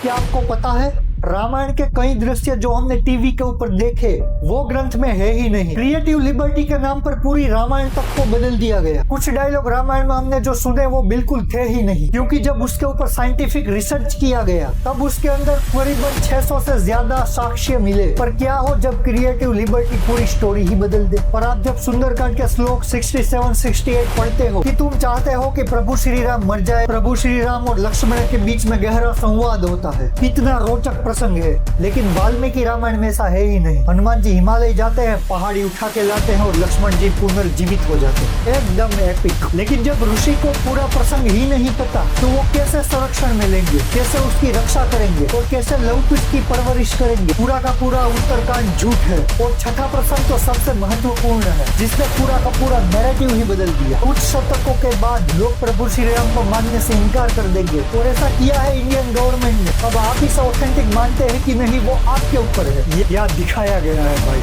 क्या आपको पता है रामायण के कई दृश्य जो हमने टीवी के ऊपर देखे वो ग्रंथ में है ही नहीं। क्रिएटिव लिबर्टी के नाम पर पूरी रामायण तक को बदल दिया गया। कुछ डायलॉग रामायण में हमने जो सुने वो बिल्कुल थे ही नहीं, क्योंकि जब उसके ऊपर साइंटिफिक रिसर्च किया गया तब उसके अंदर करीबन 600 से ज्यादा साक्ष्य मिले। पर क्या हो जब क्रिएटिव लिबर्टी पूरी स्टोरी ही बदल दे। पर आप जब सुंदरकांड के श्लोक 67-68 पढ़ते हो कि तुम चाहते हो कि प्रभु श्री राम मर जाए, प्रभु श्री राम और लक्ष्मण के बीच में गहरा संवाद होता है, कितना रोचक प्रसंग है। लेकिन वाल्मीकि रामायण में ऐसा है ही नहीं। हनुमान जी हिमालय जाते हैं, पहाड़ी उठा के लाते हैं और लक्ष्मण जी पुनर्जीवित हो जाते हैं, एकदम एपिक। लेकिन जब ऋषि को पूरा प्रसंग ही नहीं पता तो वो कैसे संरक्षण में लेंगे, कैसे उसकी रक्षा करेंगे और कैसे लवकुश की परवरिश करेंगे। पूरा का पूरा उत्तरकांड झूठ है। और छठा प्रसंग तो सबसे महत्वपूर्ण है, जिसने पूरा का पूरा नैरेटिव ही बदल दिया। कुछ शतकों के बाद लोग प्रभु श्री राम को मानने से इनकार कर देंगे और ऐसा किया है इंडियन गवर्नमेंट ने। अब आप इसे ऑथेंटिक मानते हैं कि नहीं वो आपके ऊपर है। ये क्या दिखाया गया है भाई।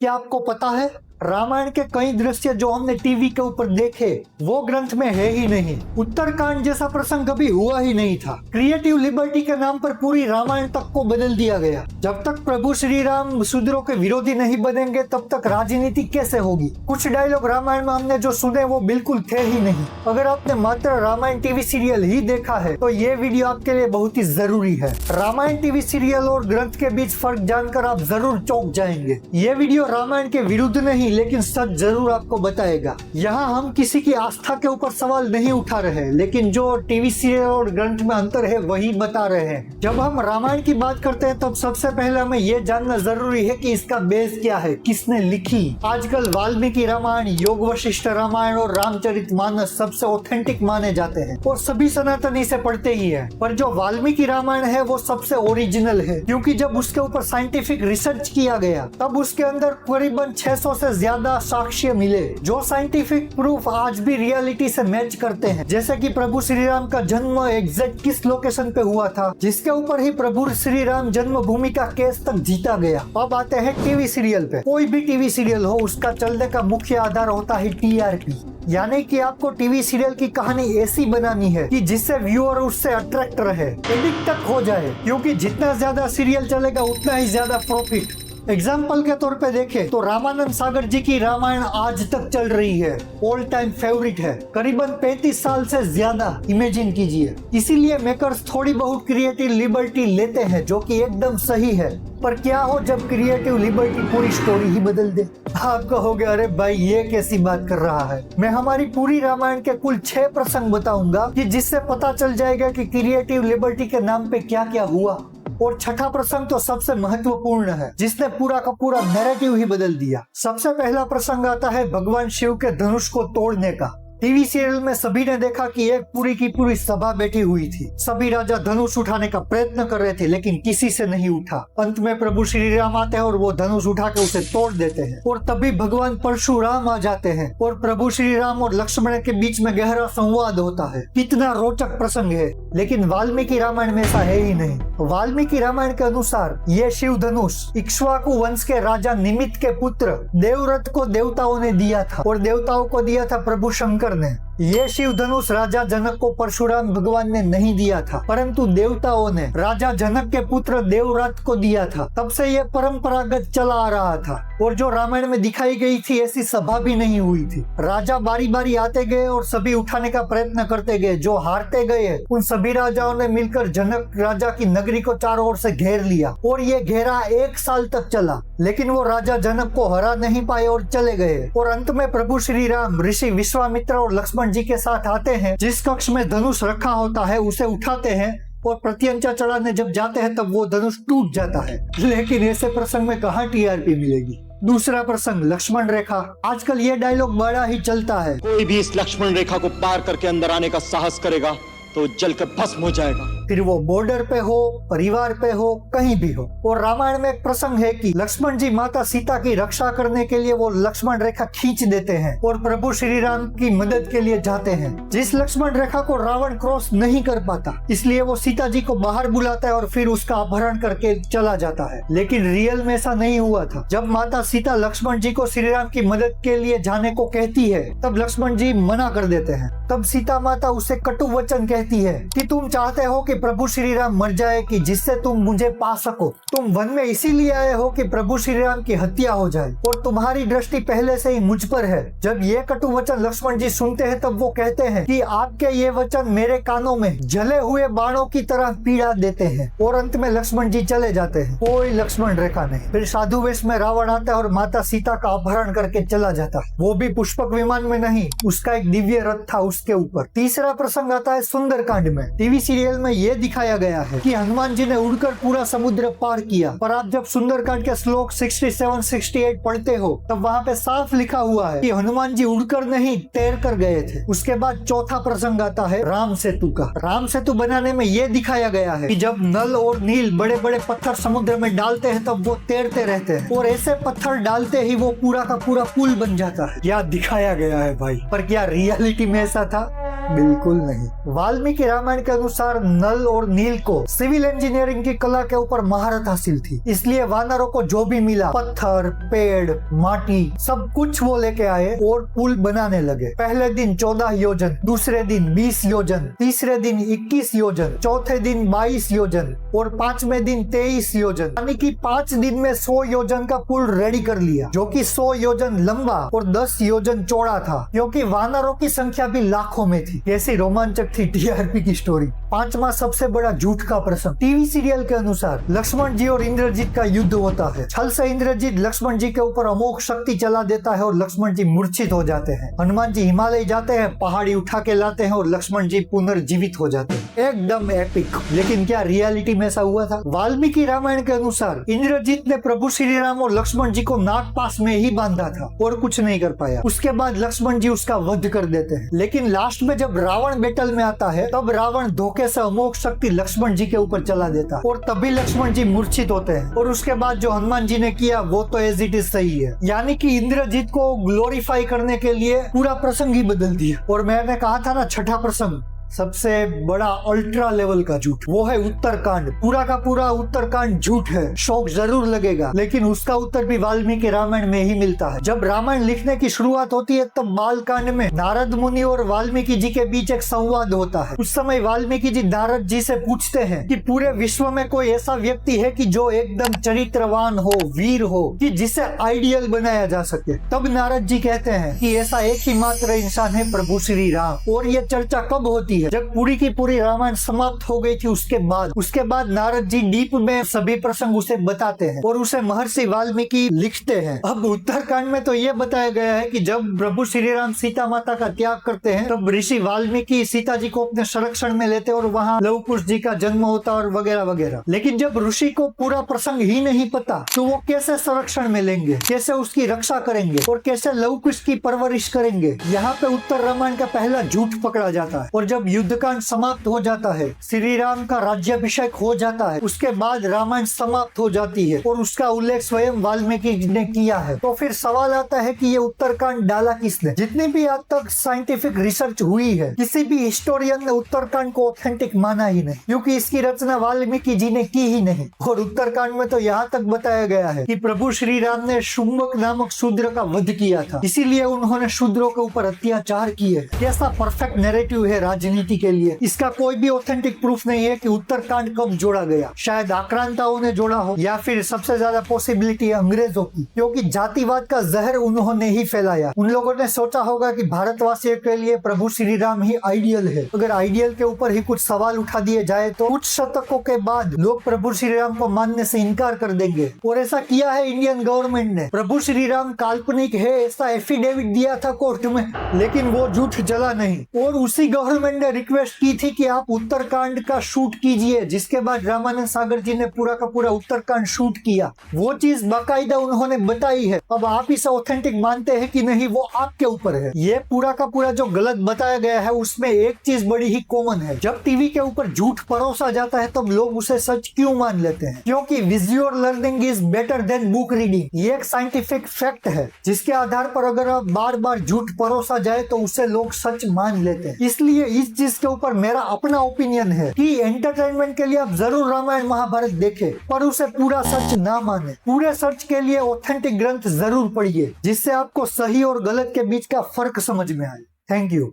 क्या आपको पता है रामायण के कई दृश्य जो हमने टीवी के ऊपर देखे वो ग्रंथ में है ही नहीं। उत्तरकांड जैसा प्रसंग कभी हुआ ही नहीं था। क्रिएटिव लिबर्टी के नाम पर पूरी रामायण तक को बदल दिया गया। जब तक प्रभु श्री राम शूद्रों के विरोधी नहीं बनेंगे तब तक राजनीति कैसे होगी। कुछ डायलॉग रामायण में हमने जो सुने वो बिल्कुल थे ही नहीं। अगर आपने मात्र रामायण टीवी सीरियल ही देखा है तो ये वीडियो आपके लिए बहुत ही जरूरी है। रामायण टीवी सीरियल और ग्रंथ के बीच फर्क जानकर आप जरूर चौंक जाएंगे। ये वीडियो रामायण के विरुद्ध नहीं लेकिन सच जरूर आपको बताएगा। यहाँ हम किसी की आस्था के ऊपर सवाल नहीं उठा रहे, लेकिन जो टीवी सीरियल और ग्रंथ में अंतर है वही बता रहे हैं। जब हम रामायण की बात करते हैं तब सबसे पहले हमें यह जानना जरूरी है कि इसका बेस क्या है, किसने लिखी। आजकल वाल्मीकि रामायण, योग वशिष्ठ रामायण और रामचरितमानस सबसे ऑथेंटिक माने जाते हैं और सभी सनातनी से पढ़ते ही है। पर जो वाल्मीकि रामायण है वो सबसे ओरिजिनल है, क्योंकि जब उसके ऊपर साइंटिफिक रिसर्च किया गया तब उसके अंदर करीबन 600 से ज्यादा साक्ष्य मिले, जो साइंटिफिक प्रूफ आज भी रियलिटी से मैच करते हैं। जैसे कि प्रभु श्री राम का जन्म एग्जैक्ट किस लोकेशन पे हुआ था, जिसके ऊपर ही प्रभु श्री राम जन्मभूमि का केस तक जीता गया। अब आते हैं टीवी सीरियल पे। कोई भी टीवी सीरियल हो उसका चलने का मुख्य आधार होता है टीआरपी, यानी कि आपको टीवी सीरियल की कहानी ऐसी बनानी है कि जिससे व्यूअर उससे अट्रैक्ट रहे, एडिक्ट तक हो जाए, क्योंकि जितना ज्यादा सीरियल चलेगा उतना ही ज्यादा प्रॉफिट। एग्जाम्पल के तौर पे देखें तो रामानंद सागर जी की रामायण आज तक चल रही है, ऑल टाइम फेवरेट है, करीबन 35 साल से ज्यादा। इमेजिन कीजिए। इसीलिए मेकर्स थोड़ी बहुत क्रिएटिव लिबर्टी लेते हैं, जो कि एकदम सही है। पर क्या हो जब क्रिएटिव लिबर्टी पूरी स्टोरी ही बदल दे। आप कहोगे अरे भाई ये कैसी बात कर रहा है। मैं हमारी पूरी रामायण के कुल 6 प्रसंग बताऊंगा कि जिससे पता चल जाएगा कि क्रिएटिव लिबर्टी के नाम पे क्या क्या हुआ। और छठा प्रसंग तो सबसे महत्वपूर्ण है, जिसने पूरा का पूरा नैरेटिव ही बदल दिया। सबसे पहला प्रसंग आता है भगवान शिव के धनुष को तोड़ने का। टीवी सीरियल में सभी ने देखा कि एक पूरी की पूरी सभा बैठी हुई थी। सभी राजा धनुष उठाने का प्रयत्न कर रहे थे लेकिन किसी से नहीं उठा। अंत में प्रभु श्री राम आते हैं और वो धनुष उठा के उसे तोड़ देते हैं। और तभी भगवान परशुराम आ जाते हैं और प्रभु श्री राम और लक्ष्मण के बीच में गहरा संवाद होता है। कितना रोचक प्रसंग है। लेकिन वाल्मीकि रामायण में ऐसा है ही नहीं। वाल्मीकि रामायण के अनुसार ये शिव धनुष इक्ष्वाकु वंश के राजा निमित के पुत्र देवव्रत को देवताओं ने दिया था और देवताओं को दिया था प्रभु शंकर ने। ये शिव धनुष राजा जनक को परशुराम भगवान ने नहीं दिया था, परंतु देवताओं ने राजा जनक के पुत्र देवव्रत को दिया था। तब से ये परंपरागत चला आ रहा था और जो रामायण में दिखाई गई थी ऐसी सभा भी नहीं हुई थी। राजा बारी बारी आते गए और सभी उठाने का प्रयत्न करते गए। जो हारते गए उन सभी राजाओं ने मिलकर जनक राजा की नगरी को चारों ओर से घेर लिया और ये घेरा 1 साल तक चला। लेकिन वो राजा जनक को हरा नहीं पाए और चले गए। और अंत में प्रभु श्री राम ऋषि विश्वामित्र और लक्ष्मण जी के साथ आते हैं। जिस कक्ष में धनुष रखा होता है उसे उठाते हैं और प्रत्यंचा चढ़ाने जब जाते हैं तब वो धनुष टूट जाता है। लेकिन ऐसे प्रसंग में कहाँ टीआरपी मिलेगी। दूसरा प्रसंग लक्ष्मण रेखा। आजकल ये डायलॉग बड़ा ही चलता है। कोई भी इस लक्ष्मण रेखा को पार करके अंदर आने का साहस करेगा तो जल कर भस्म हो जाएगा। फिर वो बॉर्डर पे हो, परिवार पे हो, कहीं भी हो। और रामायण में एक प्रसंग है कि लक्ष्मण जी माता सीता की रक्षा करने के लिए वो लक्ष्मण रेखा खींच देते हैं और प्रभु श्री राम की मदद के लिए जाते हैं। जिस लक्ष्मण रेखा को रावण क्रॉस नहीं कर पाता, इसलिए वो सीता जी को बाहर बुलाता है और फिर उसका अपहरण करके चला जाता है। लेकिन रियल में ऐसा नहीं हुआ था। जब माता सीता लक्ष्मण जी को श्री राम की मदद के लिए जाने को कहती है, तब लक्ष्मण जी मना कर देते हैं। तब सीता माता उसे कटु वचन कहती है कि तुम चाहते हो कि प्रभु श्री राम मर जाए कि जिससे तुम मुझे पा सको। तुम वन में इसीलिए आए हो कि प्रभु श्री राम की हत्या हो जाए और तुम्हारी दृष्टि पहले से ही मुझ पर है। जब ये कटु वचन लक्ष्मण जी सुनते हैं, तब वो कहते हैं कि आपके ये वचन मेरे कानों में जले हुए बाणों की तरह पीड़ा देते हैं। और अंत में लक्ष्मण जी चले जाते हैं, कोई लक्ष्मण रेखा नहीं। फिर साधु वेश में रावण आता है और माता सीता का अपहरण करके चला जाता है। वो भी पुष्पक विमान में नहीं, उसका एक दिव्य रथ था उसके ऊपर। तीसरा प्रसंग आता है सुंदरकांड में। टीवी सीरियल में ये दिखाया गया है कि हनुमान जी ने उड़कर पूरा समुद्र पार किया। पर आप जब सुंदरकांड के श्लोक 67-68 पढ़ते हो, तब वहाँ पे साफ लिखा हुआ है कि हनुमान जी उड़कर नहीं, तैर कर गए थे। उसके बाद चौथा प्रसंग आता है राम सेतु का। राम सेतु बनाने में ये दिखाया गया है कि जब नल और नील बड़े बड़े पत्थर समुद्र में डालते हैं, तब वो तैरते रहते हैं और ऐसे पत्थर डालते ही वो पूरा का पूरा पुल बन जाता है। क्या दिखाया गया है भाई, पर क्या रियलिटी में ऐसा था? बिल्कुल नहीं। वाल्मीकि रामायण के अनुसार नल और नील को सिविल इंजीनियरिंग की कला के ऊपर महारत हासिल थी, इसलिए वानरों को जो भी मिला, पत्थर, पेड़, माटी, सब कुछ वो लेके आए और पुल बनाने लगे। पहले दिन 14 योजन, दूसरे दिन 20 योजन, तीसरे दिन 21 योजन, चौथे दिन 22 योजन और 5वें दिन 23 योजन, यानी कि 5 दिन में 100 योजन का पुल रेडी कर लिया, जो कि 100 योजन लंबा और 10 योजन चौड़ा था, क्योंकि वानरों की संख्या भी लाखों में थी। कैसी रोमांचक थी टीआरपी की स्टोरी। 5वां सबसे बड़ा झूठ का प्रसंग। टीवी सीरियल के अनुसार लक्ष्मण जी और इंद्रजीत का युद्ध होता है। छल से इंद्रजीत लक्ष्मण जी के ऊपर अमोघ शक्ति चला देता है और लक्ष्मण जी मूर्छित हो जाते हैं। हनुमान जी हिमालय जाते हैं, पहाड़ी उठा के लाते हैं और लक्ष्मण जी पुनर्जीवित हो जाते हैं। एकदम एपिक। लेकिन क्या रियलिटी में ऐसा हुआ था? वाल्मीकि रामायण के अनुसार इंद्रजीत ने प्रभु श्री राम और लक्ष्मण जी को नागपास में ही बांधा था और कुछ नहीं कर पाया। उसके बाद लक्ष्मण जी उसका वध कर देते हैं। लेकिन लास्ट में जब रावण बैटल में आता है, तब रावण धोखे से अमोघ शक्ति लक्ष्मण जी के ऊपर चला देता और तभी लक्ष्मण जी मूर्छित होते हैं। और उसके बाद जो हनुमान जी ने किया वो तो एज इट इज सही है, यानी कि इंद्रजीत को ग्लोरीफाई करने के लिए पूरा प्रसंग ही बदल दिया। और मैंने कहा था ना, छठा प्रसंग सबसे बड़ा अल्ट्रा लेवल का झूठ, वो है उत्तरकांड। पूरा का पूरा उत्तरकांड झूठ है। शौक जरूर लगेगा, लेकिन उसका उत्तर भी वाल्मीकि रामायण में ही मिलता है। जब रामायण लिखने की शुरुआत होती है, तब बालकांड में नारद मुनि और वाल्मीकि जी के बीच एक संवाद होता है। उस समय वाल्मीकि जी नारद जी से पूछते हैं कि पूरे विश्व में कोई ऐसा व्यक्ति है कि जो एकदम चरित्रवान हो, वीर हो, कि जिसे आइडियल बनाया जा सके। तब नारद जी कहते हैं कि ऐसा एक ही मात्र इंसान है, प्रभु श्री राम। और ये चर्चा कब होती है? जब पूरी की पूरी रामायण समाप्त हो गई थी, उसके बाद नारद जी डीप में सभी प्रसंग उसे बताते हैं और उसे महर्षि वाल्मीकि लिखते हैं। अब उत्तरकांड में तो ये बताया गया है कि जब प्रभु श्री राम सीता माता का त्याग करते हैं, तब ऋषि वाल्मीकि सीता जी को अपने संरक्षण में लेते और वहाँ लव कुश जी का जन्म होता और वगैरह वगैरह। लेकिन जब ऋषि को पूरा प्रसंग ही नहीं पता, तो वो कैसे संरक्षण में लेंगे, कैसे उसकी रक्षा करेंगे और कैसे लव कुश की परवरिश करेंगे? यहाँ पे उत्तर रामायण का पहला झूठ पकड़ा जाता है। और जब युद्धकांड समाप्त हो जाता है, श्री राम का राज्याभिषेक हो जाता है, उसके बाद रामायण समाप्त हो जाती है और उसका उल्लेख स्वयं वाल्मीकि ने किया है। तो फिर सवाल आता है कि ये उत्तरकांड डाला किसने? जितनी भी आज तक साइंटिफिक रिसर्च हुई है, किसी भी हिस्टोरियन ने उत्तरकांड को ऑथेंटिक माना ही नहीं, क्योंकि इसकी रचना वाल्मीकि जी ने की ही नहीं। और उत्तरकांड में तो यहाँ तक बताया गया है कि प्रभु श्री राम ने शुम्भक नामक शूद्र का वध किया था, इसीलिए उन्होंने शूद्रों के ऊपर अत्याचार किए। कैसा परफेक्ट नैरेटिव है राजनीति के लिए। इसका कोई भी ऑथेंटिक प्रूफ नहीं है कि उत्तरकांड कब जोड़ा गया। शायद आक्रांताओं ने जोड़ा हो, या फिर सबसे ज्यादा पॉसिबिलिटी है अंग्रेजों की, क्योंकि जातिवाद का जहर उन्होंने ही फैलाया। उन लोगों ने सोचा होगा कि भारतवासियों के लिए प्रभु श्री राम ही आइडियल है। अगर आइडियल के ऊपर ही कुछ सवाल उठा दिए जाए, तो कुछ शतकों के बाद लोग प्रभु श्री राम को मानने से इनकार कर देंगे। और ऐसा किया है इंडियन गवर्नमेंट ने। प्रभु श्री राम काल्पनिक है ऐसा एफिडेविट दिया था कोर्ट में, लेकिन वो झूठ जला नहीं। और उसी गवर्नमेंट ने मुझे रिक्वेस्ट की थी कि आप उत्तरकांड का शूट कीजिए, जिसके बाद रामानंद सागर जी ने पूरा का पूरा उत्तरकांड शूट किया। वो चीज बाकायदा उन्होंने बताई है। अब आप इसे ऑथेंटिक मानते हैं कि नहीं वो आपके ऊपर है। ये पूरा का पूरा जो गलत बताया गया है उसमें एक चीज बड़ी ही कॉमन है, जब टीवी के ऊपर झूठ परोसा जाता है तब लोग उसे सच क्यों मान लेते हैं? क्योंकि visual learning is better than book reading. ये एक साइंटिफिक फैक्ट है, जिसके आधार पर अगर आप बार बार झूठ परोसा जाए तो उसे लोग सच मान लेते हैं। इसलिए इस चीज के ऊपर मेरा अपना ओपिनियन है कि एंटरटेनमेंट के लिए आप जरूर रामायण महाभारत देखें, पर उसे पूरा सच ना माने। पूरे सच के लिए ऑथेंटिक ग्रंथ जरूर पढ़िए, जिससे आपको सही और गलत के बीच का फर्क समझ में आए। Thank you.